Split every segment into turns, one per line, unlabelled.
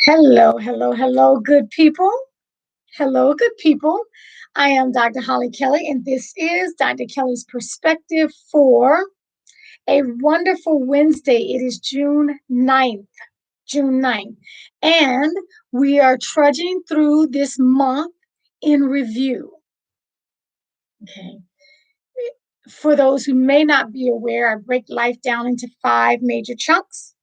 Hello, hello, hello, good people. Hello, good people. I am Dr. Hollie Kelly, and this is Dr. Kelly's perspective for a wonderful Wednesday. It is June 9th, and we are trudging through this month in review. Okay. For those who may not be aware, I break life down into 5 major chunks: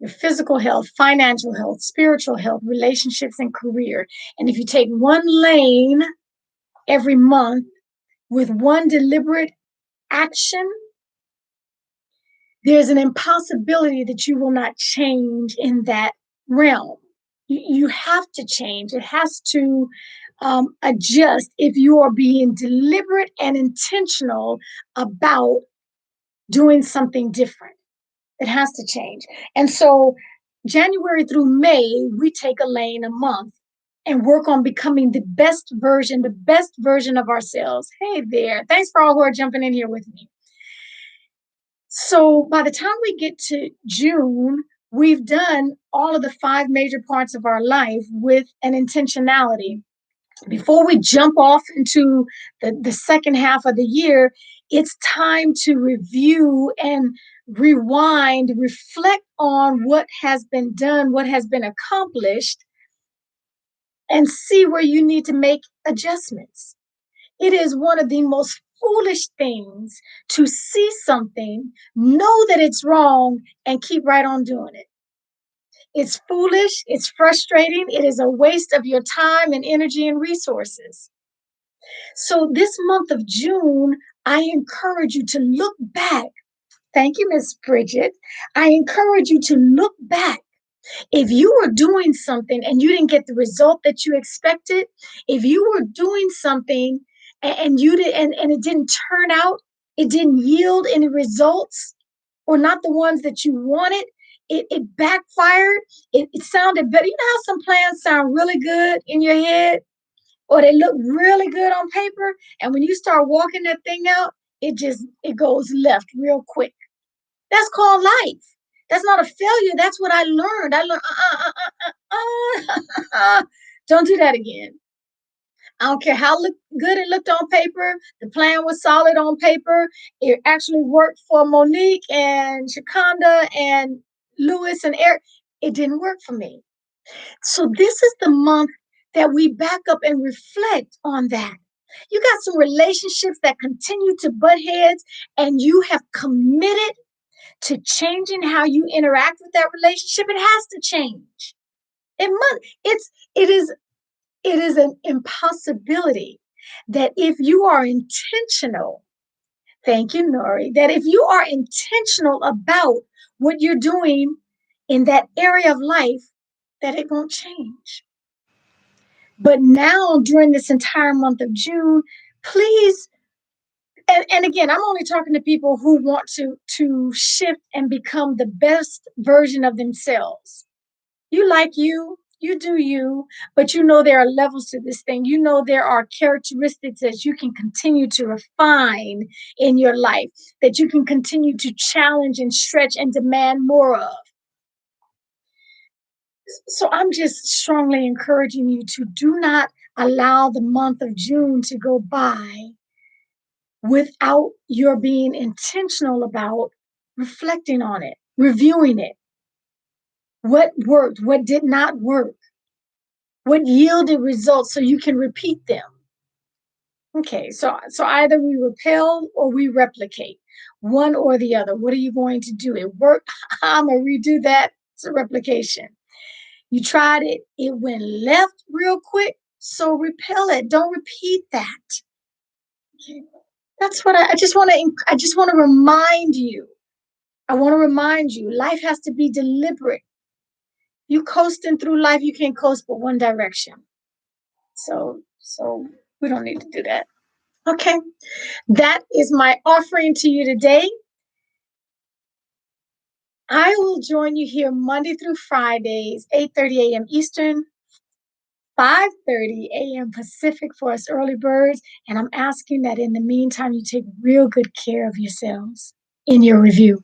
your physical health, financial health, spiritual health, relationships, and career. And if you take one lane every month with one deliberate action, there's an impossibility that you will not change in that realm. You have to change. It has to adjust if you are being deliberate and intentional about doing something different. It has to change. And so January through May, we take a lane a month and work on becoming the best version of ourselves. Hey there. Thanks for all who are jumping in here with me. So by the time we get to June, we've done all of the 5 major parts of our life with an intentionality. Before we jump off into the second half of the year, it's time to review and rewind, reflect on what has been done, what has been accomplished, and see where you need to make adjustments. It is one of the most foolish things to see something, know that it's wrong, and keep right on doing it. It's foolish, it's frustrating, it is a waste of your time and energy and resources. So this month of June, I encourage you to look back. Thank you, Miss Bridget. I encourage you to look back. If you were doing something and you didn't get the result that you expected, if you were doing something and you did and it didn't turn out, it didn't yield any results, or not the ones that you wanted, it backfired, it sounded better. You know how some plans sound really good in your head, or they look really good on paper, and when you start walking that thing out, it goes left real quick. That's called life. That's not a failure. That's what I learned. Don't do that again. I don't care how good it looked on paper. The plan was solid on paper. It actually worked for Monique and Shakonda and Lewis and Eric. It didn't work for me. So this is the month that we back up and reflect on that. You got some relationships that continue to butt heads, and you have committed to changing how you interact with that relationship. It has to change. It must. It is an impossibility that if you are intentional, thank you, Nori, that if you are intentional about what you're doing in that area of life, that it won't change. But now, during this entire month of June, please, and again, I'm only talking to people who want to shift and become the best version of themselves. You do you, but you know there are levels to this thing. You know there are characteristics that you can continue to refine in your life, that you can continue to challenge and stretch and demand more of. So I'm just strongly encouraging you to do not allow the month of June to go by without your being intentional about reflecting on it, reviewing it. What worked? What did not work? What yielded results so you can repeat them? Okay, so either we repel or we replicate, one or the other. What are you going to do? It worked. I'm going to redo that. It's a replication. You tried it. It went left real quick. So repel it. Don't repeat that. Okay. That's what I just want to remind you. I want to remind you, life has to be deliberate. You coasting through life, you can't coast but one direction. So we don't need to do that. Okay. That is my offering to you today. I will join you here Monday through Fridays, 8:30 a.m. Eastern, 5:30 a.m. Pacific for us early birds. And I'm asking that in the meantime, you take real good care of yourselves in your review.